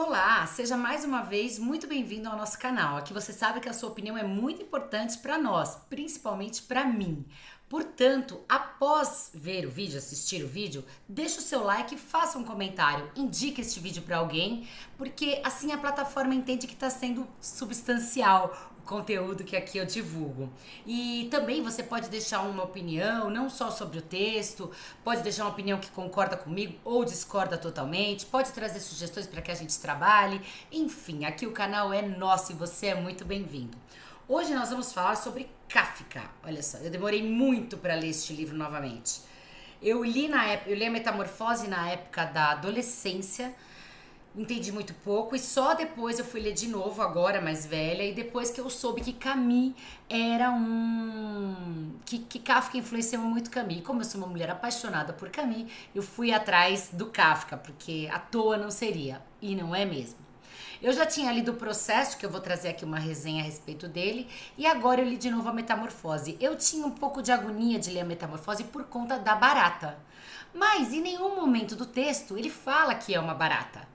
Olá, seja mais uma vez muito bem-vindo ao nosso canal. Aqui você sabe que a sua opinião é muito importante para nós, principalmente para mim. Portanto, após ver o vídeo, assistir o vídeo, deixe o seu like e faça um comentário. Indique este vídeo para alguém, porque assim a plataforma entende que está sendo substancial o conteúdo que aqui eu divulgo. E também você pode deixar uma opinião, não só sobre o texto, pode deixar uma opinião que concorda comigo ou discorda totalmente, pode trazer sugestões para que a gente trabalhe. Enfim, aqui o canal é nosso e você é muito bem-vindo. Hoje nós vamos falar sobre Kafka. Olha só, eu demorei muito para ler este livro novamente. Eu li a Metamorfose na época da adolescência, entendi muito pouco e só depois eu fui ler de novo, agora mais velha, e depois que eu soube que Camus era que Kafka influenciou muito Camus. E como eu sou uma mulher apaixonada por Camus, eu fui atrás do Kafka, porque à toa não seria, e não é mesmo. Eu já tinha lido o Processo, que eu vou trazer aqui uma resenha a respeito dele, e agora eu li de novo a Metamorfose. Eu tinha um pouco de agonia de ler a Metamorfose por conta da barata. Mas em nenhum momento do texto ele fala que é uma barata.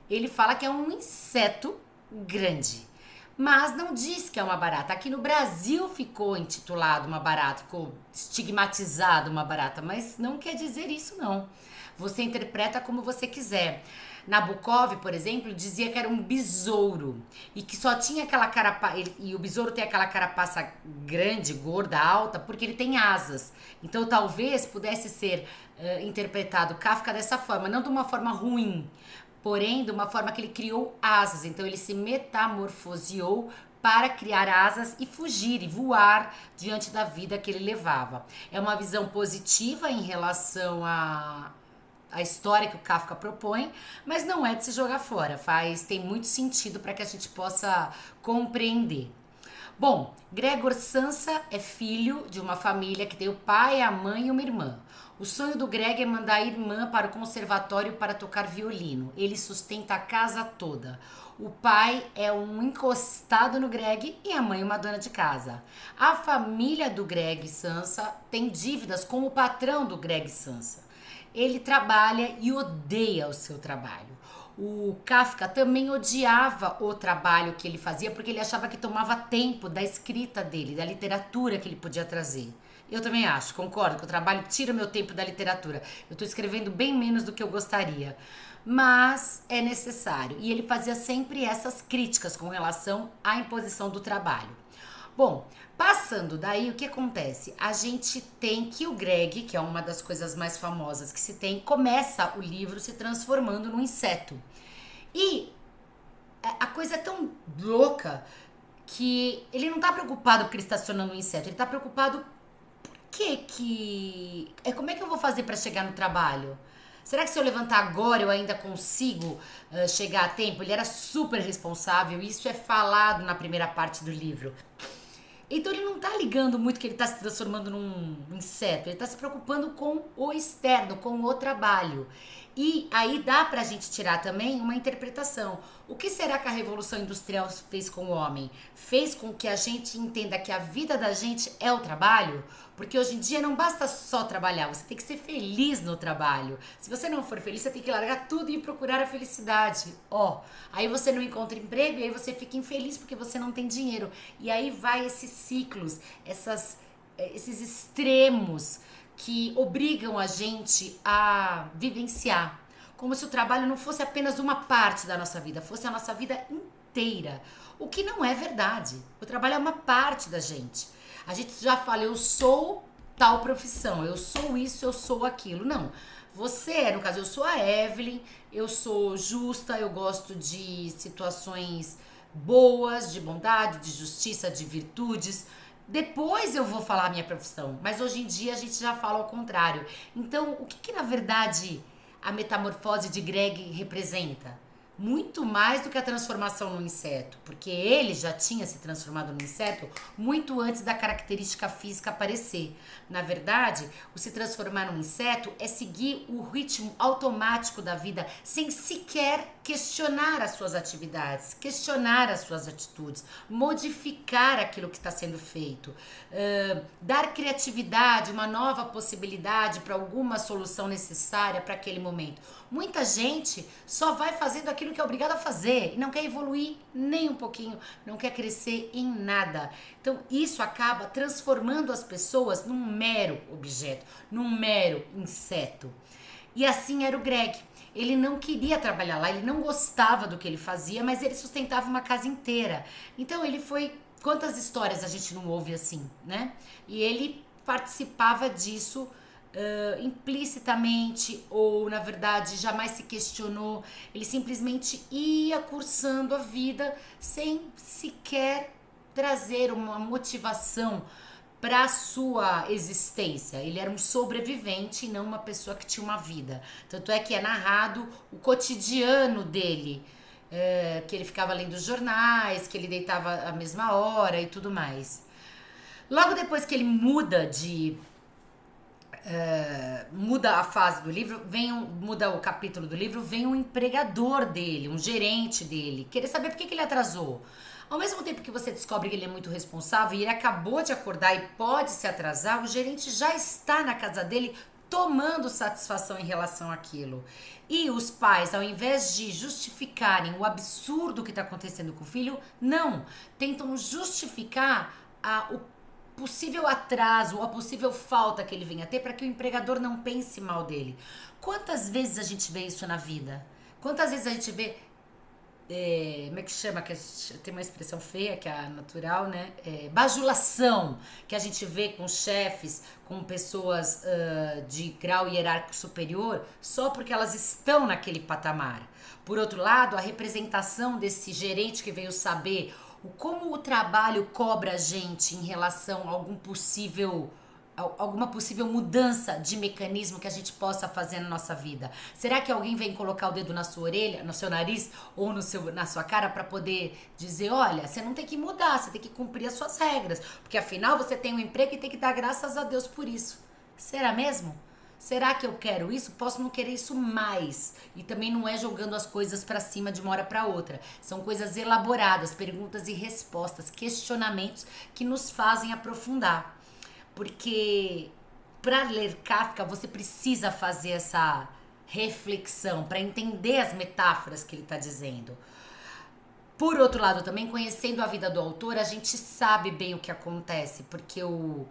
Ele fala que é um inseto grande, mas não diz que é uma barata. Aqui no Brasil ficou intitulado uma barata, ficou estigmatizado uma barata, mas não quer dizer isso não. Você interpreta como você quiser. Nabokov, por exemplo, dizia que era um besouro e que só tinha aquela carapaça, e o besouro tem aquela carapaça grande, gorda, alta, porque ele tem asas. Então talvez pudesse ser interpretado Kafka dessa forma, não de uma forma ruim, porém de uma forma que ele criou asas. Então ele se metamorfoseou para criar asas e fugir e voar diante da vida que ele levava. É uma visão positiva em relação a história que o Kafka propõe, mas não é de se jogar fora, tem muito sentido para que a gente possa compreender. Bom, Gregor Samsa é filho de uma família que tem o pai, a mãe e uma irmã. O sonho do Greg é mandar a irmã para o conservatório para tocar violino. Ele sustenta a casa toda. O pai é um encostado no Greg e a mãe uma dona de casa. A família do Greg Samsa tem dívidas com o patrão do Greg Samsa. Ele trabalha e odeia o seu trabalho. O Kafka também odiava o trabalho que ele fazia porque ele achava que tomava tempo da escrita dele, da literatura que ele podia trazer. Eu também acho, concordo que o trabalho tira meu tempo da literatura. Eu estou escrevendo bem menos do que eu gostaria. Mas é necessário. E ele fazia sempre essas críticas com relação à imposição do trabalho. Bom, passando daí, o que acontece? A gente tem que o Greg, que é uma das coisas mais famosas que se tem, começa o livro se transformando num inseto. E a coisa é tão louca que ele não tá preocupado porque ele está se tornando um inseto, ele tá preocupado como é que eu vou fazer para chegar no trabalho? Será que se eu levantar agora eu ainda consigo chegar a tempo? Ele era super responsável, e isso é falado na primeira parte do livro. Então ele não tá ligando muito que ele tá se transformando num inseto, ele tá se preocupando com o externo, com o trabalho. E aí dá pra gente tirar também uma interpretação. O que será que a Revolução Industrial fez com o homem? Fez com que a gente entenda que a vida da gente é o trabalho? Porque hoje em dia não basta só trabalhar, você tem que ser feliz no trabalho. Se você não for feliz, você tem que largar tudo e ir procurar a felicidade. Aí você não encontra emprego e aí você fica infeliz porque você não tem dinheiro. E aí vai esses ciclos, esses extremos que obrigam a gente a vivenciar, como se o trabalho não fosse apenas uma parte da nossa vida, fosse a nossa vida inteira, o que não é verdade. O trabalho é uma parte da gente. A gente já fala, eu sou tal profissão, eu sou isso, eu sou aquilo. Não, você, no caso, eu sou a Evelyn, eu sou justa, eu gosto de situações boas, de bondade, de justiça, de virtudes. Depois eu vou falar a minha profissão, mas hoje em dia a gente já fala ao contrário. Então, o que na verdade a metamorfose de Greg representa? Muito mais do que a transformação no inseto, porque ele já tinha se transformado no inseto muito antes da característica física aparecer. Na verdade, o se transformar num inseto é seguir o ritmo automático da vida sem sequer questionar as suas atividades, questionar as suas atitudes, modificar aquilo que está sendo feito, dar criatividade, uma nova possibilidade para alguma solução necessária para aquele momento. Muita gente só vai fazendo aquilo que é obrigado a fazer e não quer evoluir nem um pouquinho, não quer crescer em nada. Então isso acaba transformando as pessoas num mero objeto, num mero inseto. E assim era o Greg. Ele não queria trabalhar lá, ele não gostava do que ele fazia, mas ele sustentava uma casa inteira. Então ele foi... Quantas histórias a gente não ouve assim, né? E ele participava disso implicitamente, ou na verdade jamais se questionou. Ele simplesmente ia cursando a vida sem sequer trazer uma motivação para sua existência. Ele era um sobrevivente e não uma pessoa que tinha uma vida. Tanto é que é narrado o cotidiano dele, que ele ficava lendo jornais, que ele deitava à mesma hora e tudo mais. Logo depois que ele muda a fase do livro, muda o capítulo do livro, vem um empregador dele, um gerente dele, querer saber por que ele atrasou. Ao mesmo tempo que você descobre que ele é muito responsável e ele acabou de acordar e pode se atrasar, o gerente já está na casa dele tomando satisfação em relação àquilo. E os pais, ao invés de justificarem o absurdo que está acontecendo com o filho, não, tentam justificar o possível atraso ou a possível falta que ele venha a ter para que o empregador não pense mal dele. Quantas vezes a gente vê isso na vida? Quantas vezes a gente vê... como é que chama? Tem uma expressão feia que é a natural, né? Bajulação, que a gente vê com chefes, com pessoas de grau hierárquico superior, só porque elas estão naquele patamar. Por outro lado, a representação desse gerente que veio saber como o trabalho cobra a gente em relação a alguma possível mudança de mecanismo que a gente possa fazer na nossa vida. Será que alguém vem colocar o dedo na sua orelha, no seu nariz ou na sua cara para poder dizer, olha, você não tem que mudar, você tem que cumprir as suas regras, porque afinal você tem um emprego e tem que dar graças a Deus por isso. Será mesmo? Será que eu quero isso? Posso não querer isso mais. E também não é jogando as coisas para cima de uma hora para outra. São coisas elaboradas, perguntas e respostas, questionamentos que nos fazem aprofundar. Porque para ler Kafka você precisa fazer essa reflexão para entender as metáforas que ele está dizendo. Por outro lado, também conhecendo a vida do autor, a gente sabe bem o que acontece, porque o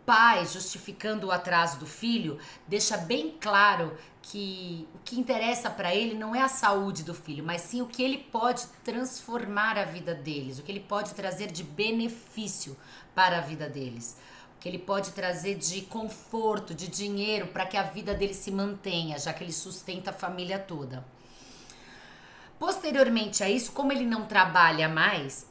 pai, justificando o atraso do filho, deixa bem claro que o que interessa para ele não é a saúde do filho, mas sim o que ele pode transformar a vida deles, o que ele pode trazer de benefício para a vida deles. Que ele pode trazer de conforto, de dinheiro, para que a vida dele se mantenha, já que ele sustenta a família toda. Posteriormente a isso, como ele não trabalha mais,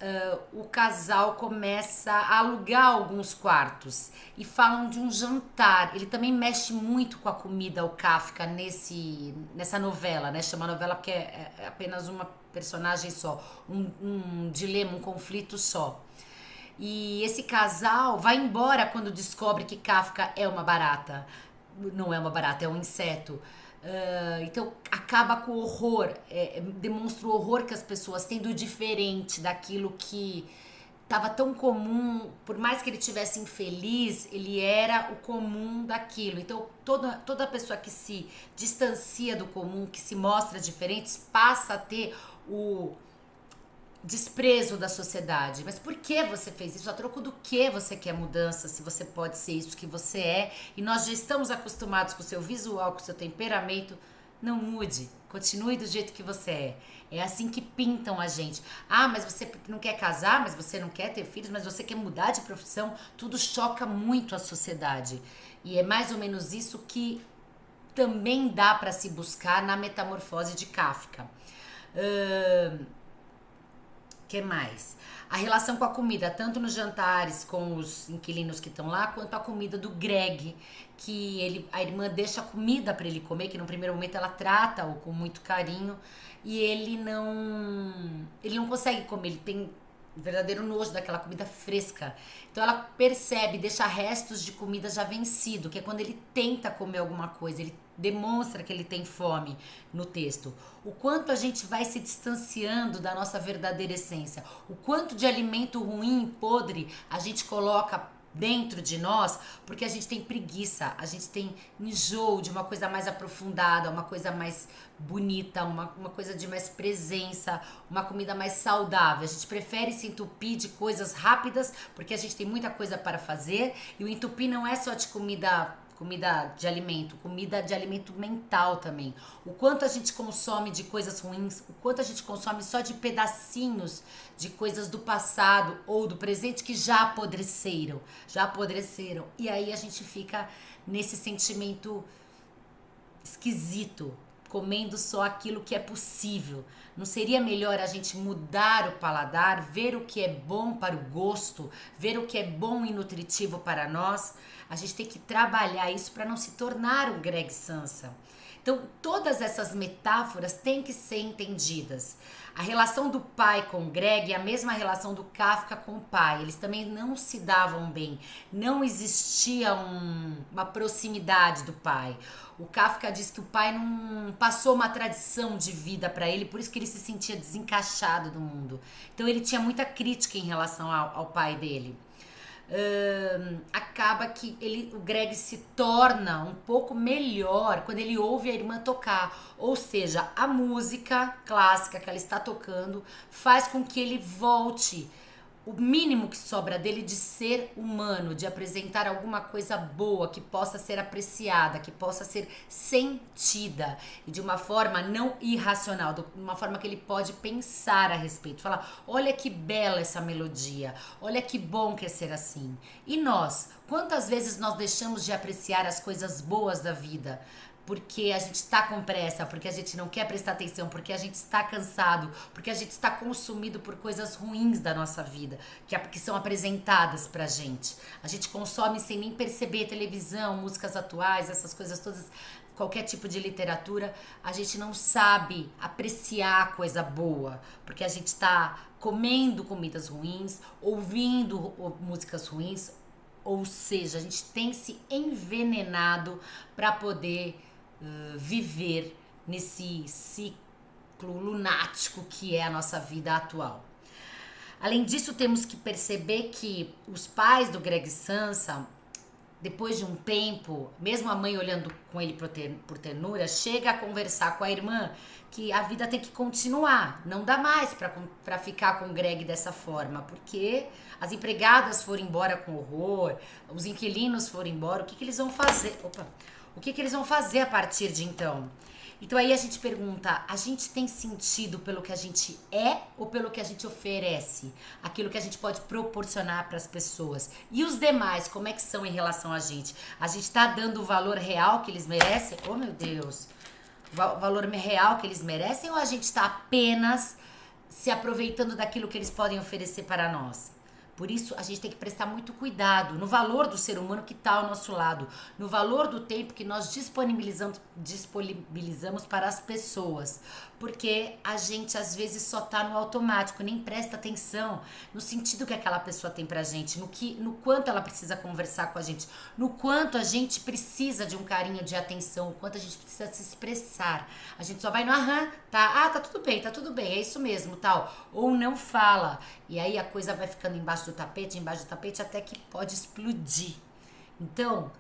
o casal começa a alugar alguns quartos e falam de um jantar. Ele também mexe muito com a comida, o Kafka, nessa novela, né? Chama novela porque é apenas uma personagem só, um dilema, um conflito só. E esse casal vai embora quando descobre que Kafka é uma barata. Não é uma barata, é um inseto. Então acaba com o horror, demonstra o horror que as pessoas têm do diferente, daquilo que estava tão comum. Por mais que ele tivesse infeliz, ele era o comum daquilo. Então toda pessoa que se distancia do comum, que se mostra diferente, passa a ter o desprezo da sociedade. Mas por que você fez isso? A troco do que você quer mudança, se você pode ser isso que você é? E nós já estamos acostumados com o seu visual, com o seu temperamento. Não mude, continue do jeito que você é. É assim que pintam a gente. Ah, mas você não quer casar, mas você não quer ter filhos, mas você quer mudar de profissão. Tudo choca muito a sociedade. E é mais ou menos isso que também dá para se buscar na Metamorfose de Kafka. Que mais? A relação com a comida, tanto nos jantares com os inquilinos que estão lá, quanto a comida do Greg, que a irmã deixa a comida para ele comer, que no primeiro momento ela trata-o com muito carinho, e ele não consegue comer, ele tem um verdadeiro nojo daquela comida fresca. Então ela percebe, deixa restos de comida já vencido, que é quando ele tenta comer alguma coisa, ele demonstra que ele tem fome no texto. O quanto a gente vai se distanciando da nossa verdadeira essência. O quanto de alimento ruim, podre, a gente coloca dentro de nós, porque a gente tem preguiça, a gente tem enjoo de uma coisa mais aprofundada, uma coisa mais bonita, uma coisa de mais presença, uma comida mais saudável. A gente prefere se entupir de coisas rápidas, porque a gente tem muita coisa para fazer, e o entupir não é só de comida de alimento mental também. O quanto a gente consome de coisas ruins, o quanto a gente consome só de pedacinhos de coisas do passado ou do presente que já apodreceram. E aí a gente fica nesse sentimento esquisito, comendo só aquilo que é possível. Não seria melhor a gente mudar o paladar, ver o que é bom para o gosto, ver o que é bom e nutritivo para nós? A gente tem que trabalhar isso para não se tornar um Greg Sansa. Então, todas essas metáforas têm que ser entendidas. A relação do pai com o Greg é a mesma relação do Kafka com o pai. Eles também não se davam bem. Não existia uma proximidade do pai. O Kafka diz que o pai não passou uma tradição de vida para ele, por isso que ele se sentia desencaixado do mundo. Então, ele tinha muita crítica em relação ao pai dele. Acaba que o Greg se torna um pouco melhor quando ele ouve a irmã tocar, ou seja, a música clássica que ela está tocando faz com que ele volte o mínimo que sobra dele de ser humano, de apresentar alguma coisa boa que possa ser apreciada, que possa ser sentida e de uma forma não irracional, de uma forma que ele pode pensar a respeito, falar, olha que bela essa melodia, olha que bom que é ser assim. E nós, quantas vezes nós deixamos de apreciar as coisas boas da vida? Porque a gente está com pressa, porque a gente não quer prestar atenção, porque a gente está cansado, porque a gente está consumido por coisas ruins da nossa vida, que são apresentadas pra gente. A gente consome sem nem perceber televisão, músicas atuais, essas coisas todas, qualquer tipo de literatura. A gente não sabe apreciar coisa boa, porque a gente está comendo comidas ruins, ouvindo músicas ruins, ou seja, a gente tem se envenenado para poder viver nesse ciclo lunático que é a nossa vida atual. Além disso, temos que perceber que os pais do Greg Sansa, depois de um tempo, mesmo a mãe olhando com ele por ternura, chega a conversar com a irmã que a vida tem que continuar, não dá mais para ficar com o Greg dessa forma, porque as empregadas foram embora com horror, os inquilinos foram embora, o que eles vão fazer? O que eles vão fazer a partir de então? Então aí a gente pergunta, a gente tem sentido pelo que a gente é ou pelo que a gente oferece? Aquilo que a gente pode proporcionar para as pessoas. E os demais, como é que são em relação a gente? A gente está dando o valor real que eles merecem? Oh, meu Deus! O valor real que eles merecem ou a gente está apenas se aproveitando daquilo que eles podem oferecer para nós? Por isso, a gente tem que prestar muito cuidado no valor do ser humano que está ao nosso lado, no valor do tempo que nós disponibilizamos para as pessoas, porque a gente às vezes só está no automático, nem presta atenção no sentido que aquela pessoa tem pra gente, no quanto ela precisa conversar com a gente, no quanto a gente precisa de um carinho, de atenção, o quanto a gente precisa se expressar. A gente só vai no aham, tá, tá tudo bem, é isso mesmo, tal, ou não fala, e aí a coisa vai ficando embaixo do tapete, até que pode explodir. Então,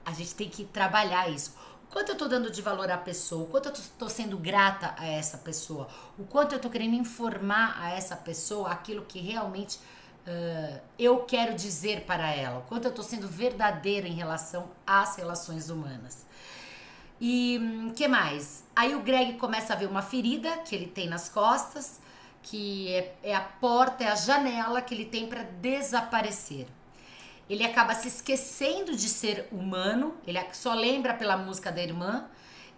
a gente tem que trabalhar isso. O quanto eu tô dando de valor à pessoa, o quanto eu tô sendo grata a essa pessoa, o quanto eu tô querendo informar a essa pessoa aquilo que realmente eu quero dizer para ela, o quanto eu tô sendo verdadeira em relação às relações humanas. E que mais? Aí o Greg começa a ver uma ferida que ele tem nas costas, que é a porta, é a janela que ele tem para desaparecer. Ele acaba se esquecendo de ser humano, ele só lembra pela música da irmã,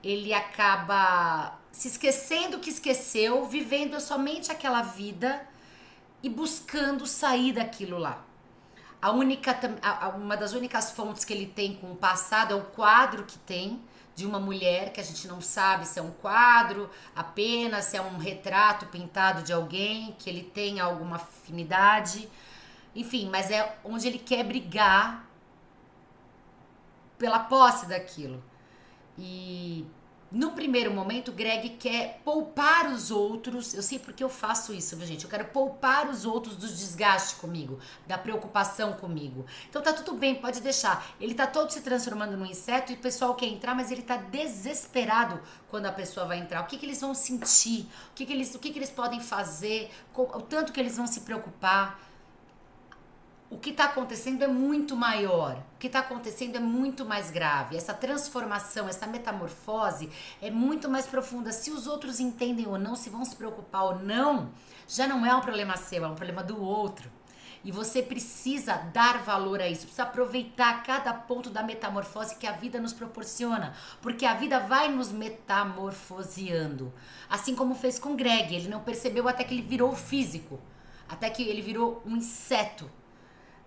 ele acaba se esquecendo que esqueceu, vivendo somente aquela vida e buscando sair daquilo lá. Uma das únicas fontes que ele tem com o passado é o quadro que tem de uma mulher, que a gente não sabe se é um quadro apenas, se é um retrato pintado de alguém, que ele tem alguma afinidade. Enfim, mas é onde ele quer brigar pela posse daquilo. E no primeiro momento, o Greg quer poupar os outros. Eu sei porque eu faço isso, viu, gente? Eu quero poupar os outros do desgaste comigo, da preocupação comigo. Então tá tudo bem, pode deixar. Ele tá todo se transformando num inseto e o pessoal quer entrar, mas ele tá desesperado quando a pessoa vai entrar. O que que eles vão sentir? O que que eles podem fazer? O tanto que eles vão se preocupar. O que está acontecendo é muito maior, o que está acontecendo é muito mais grave. Essa transformação, essa metamorfose é muito mais profunda. Se os outros entendem ou não, se vão se preocupar ou não, já não é um problema seu, é um problema do outro. E você precisa dar valor a isso, precisa aproveitar cada ponto da metamorfose que a vida nos proporciona, porque a vida vai nos metamorfoseando. Assim como fez com Greg, ele não percebeu até que ele virou físico, até que ele virou um inseto.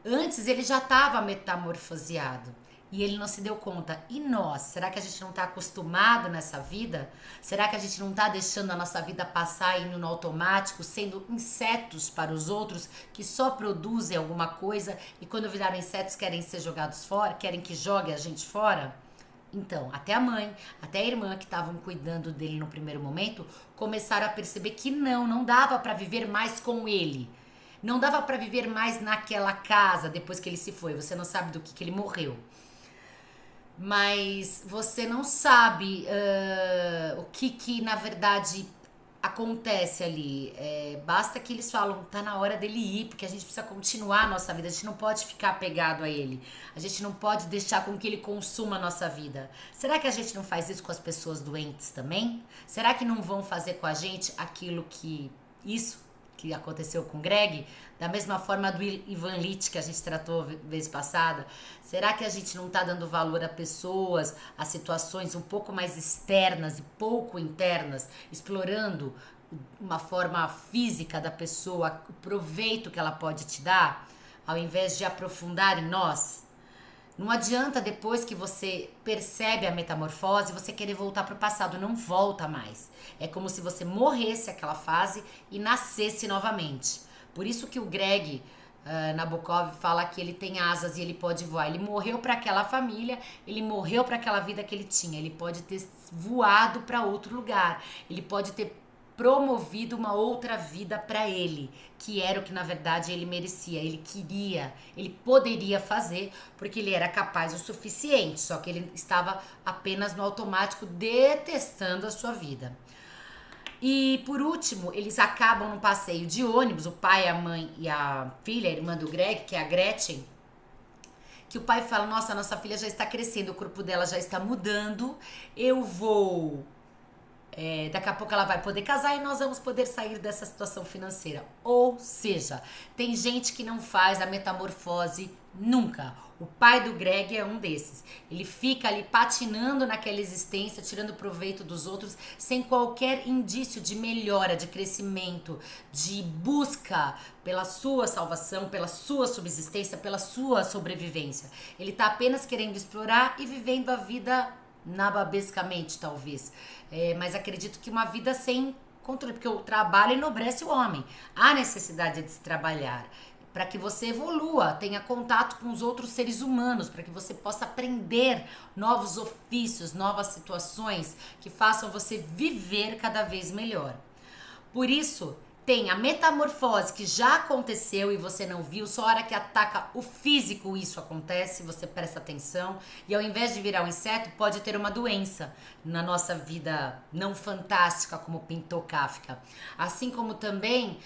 Antes ele já estava metamorfoseado e ele não se deu conta. E nós? Será que a gente não está acostumado nessa vida? Será que a gente não está deixando a nossa vida passar indo no automático, sendo insetos para os outros que só produzem alguma coisa e quando viraram insetos querem ser jogados fora, querem que jogue a gente fora? Então, até a mãe, até a irmã que estavam cuidando dele no primeiro momento começaram a perceber que não dava para viver mais com ele. Não dava para viver mais naquela casa depois que ele se foi. Você não sabe do que ele morreu. Mas você não sabe o que na verdade acontece ali. Basta que eles falam, tá na hora dele ir, porque a gente precisa continuar a nossa vida. A gente não pode ficar apegado a ele. A gente não pode deixar com que ele consuma a nossa vida. Será que a gente não faz isso com as pessoas doentes também? Será que não vão fazer com a gente aquilo que aconteceu com o Greg, da mesma forma do Ivan Illich que a gente tratou vez passada? Será que a gente não está dando valor a pessoas, a situações um pouco mais externas e pouco internas, explorando uma forma física da pessoa, o proveito que ela pode te dar, ao invés de aprofundar em nós? Não adianta depois que você percebe a metamorfose, você querer voltar para o passado, não volta mais. É como se você morresse aquela fase e nascesse novamente. Por isso que o Greg Nabokov fala que ele tem asas e ele pode voar. Ele morreu para aquela família, ele morreu para aquela vida que ele tinha. Ele pode ter voado para outro lugar, ele pode ter promovido uma outra vida para ele, que era o que na verdade ele merecia, ele queria, ele poderia fazer, porque ele era capaz o suficiente, só que ele estava apenas no automático detestando a sua vida. E por último, eles acabam num passeio de ônibus, o pai, a mãe e a filha, a irmã do Greg, que é a Gretchen, que o pai fala, nossa, nossa filha já está crescendo, o corpo dela já está mudando, eu vou... daqui a pouco ela vai poder casar e nós vamos poder sair dessa situação financeira. Ou seja, tem gente que não faz a metamorfose nunca. O pai do Greg é um desses. Ele fica ali patinando naquela existência, tirando proveito dos outros, sem qualquer indício de melhora, de crescimento, de busca pela sua salvação, pela sua subsistência, pela sua sobrevivência. Ele está apenas querendo explorar e vivendo a vida nababescamente, talvez. Mas acredito que uma vida sem controle, porque o trabalho enobrece o homem. Há necessidade de se trabalhar para que você evolua, tenha contato com os outros seres humanos, para que você possa aprender novos ofícios, novas situações que façam você viver cada vez melhor. Por isso, tem a metamorfose que já aconteceu e você não viu, só a hora que ataca o físico isso acontece, você presta atenção e ao invés de virar um inseto, pode ter uma doença na nossa vida não fantástica como pintou Kafka. Assim como também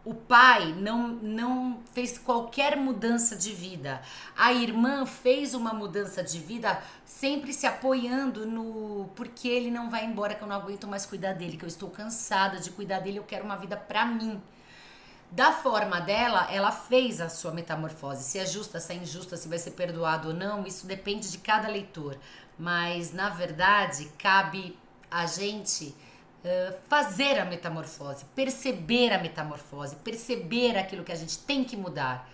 o pai não fez qualquer mudança de vida. A irmã fez uma mudança de vida sempre se apoiando no... Porque ele não vai embora, que eu não aguento mais cuidar dele, que eu estou cansada de cuidar dele, eu quero uma vida pra mim. Da forma dela, ela fez a sua metamorfose. Se é justa, se é injusta, se vai ser perdoado ou não, isso depende de cada leitor. Mas, na verdade, cabe a gente... fazer a metamorfose, perceber a metamorfose, perceber aquilo que a gente tem que mudar,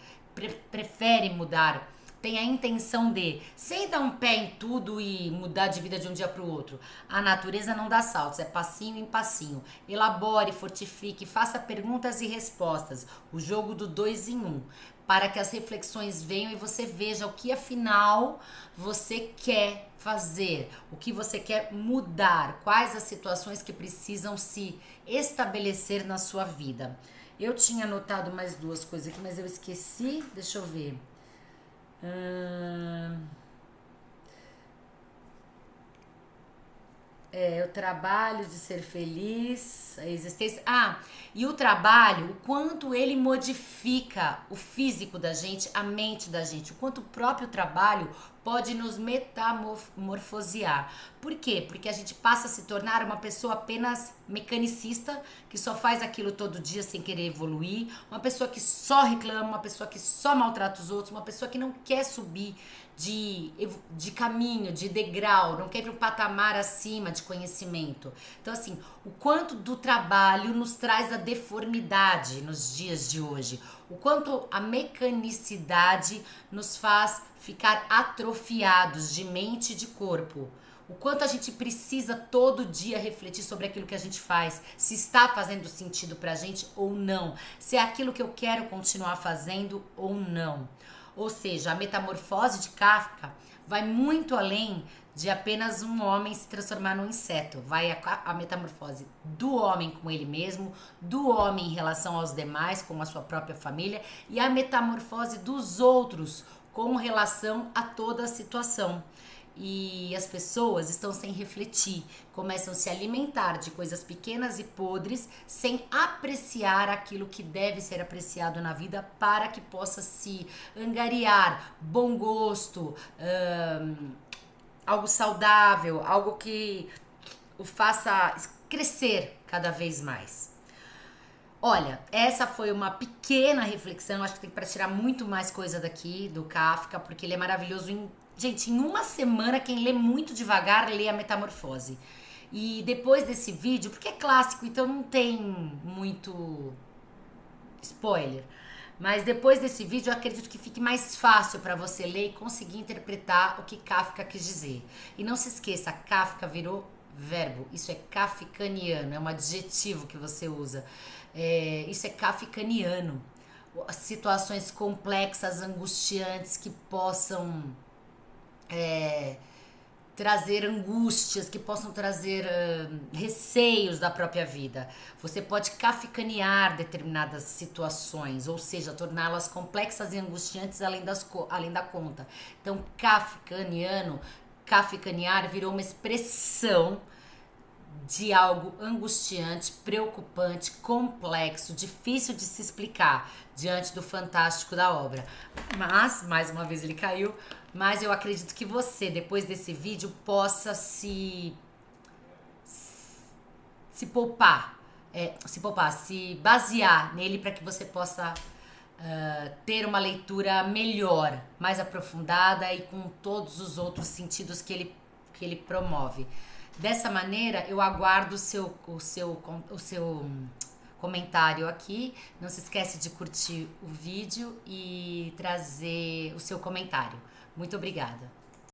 prefere mudar, tem a intenção de, sem dar um pé em tudo e mudar de vida de um dia para o outro. A natureza não dá saltos, é passinho em passinho. Elabore, fortifique, faça perguntas e respostas, o jogo do 2 em 1. para que as reflexões venham e você veja o que afinal você quer fazer, o que você quer mudar, quais as situações que precisam se estabelecer na sua vida. Eu tinha anotado mais duas coisas aqui, mas eu esqueci. Deixa eu ver. O trabalho de ser feliz, a existência. E o trabalho, o quanto ele modifica o físico da gente, a mente da gente, o quanto o próprio trabalho pode nos metamorfosear. Por quê? Porque a gente passa a se tornar uma pessoa apenas mecanicista, que só faz aquilo todo dia sem querer evoluir, uma pessoa que só reclama, uma pessoa que só maltrata os outros, uma pessoa que não quer subir de caminho, de degrau, não quer ir para um patamar acima de conhecimento. Então, assim, o quanto do trabalho nos traz a deformidade nos dias de hoje, o quanto a mecanicidade nos faz ficar atrofiados de mente e de corpo. O quanto a gente precisa todo dia refletir sobre aquilo que a gente faz, se está fazendo sentido pra gente ou não, se é aquilo que eu quero continuar fazendo ou não. Ou seja, a metamorfose de Kafka vai muito além de apenas um homem se transformar num inseto. Vai a metamorfose do homem com ele mesmo, do homem em relação aos demais, como a sua própria família, e a metamorfose dos outros com relação a toda a situação. E as pessoas estão sem refletir, começam a se alimentar de coisas pequenas e podres, sem apreciar aquilo que deve ser apreciado na vida para que possa se angariar bom gosto, algo saudável, algo que o faça crescer cada vez mais. Olha, essa foi uma pequena reflexão, acho que tem para tirar muito mais coisa daqui do Kafka, porque ele é maravilhoso. Gente, em uma semana, quem lê muito devagar, lê a Metamorfose. E depois desse vídeo, porque é clássico, então não tem muito spoiler, mas depois desse vídeo eu acredito que fique mais fácil para você ler e conseguir interpretar o que Kafka quis dizer. E não se esqueça, Kafka virou verbo, isso é kafkaniano, é um adjetivo que você usa. Isso é kafkaniano. Situações complexas, angustiantes que possam trazer angústias, que possam trazer receios da própria vida. Você pode kafkanear determinadas situações, ou seja, torná-las complexas e angustiantes além da conta. Então, kafkanear virou uma expressão de algo angustiante, preocupante, complexo, difícil de se explicar diante do fantástico da obra. Mas, mais uma vez ele caiu, mas eu acredito que você, depois desse vídeo, possa se basear nele para que você possa ter uma leitura melhor, mais aprofundada e com todos os outros sentidos que ele promove. Dessa maneira, eu aguardo o seu comentário aqui. Não se esquece de curtir o vídeo e trazer o seu comentário. Muito obrigada.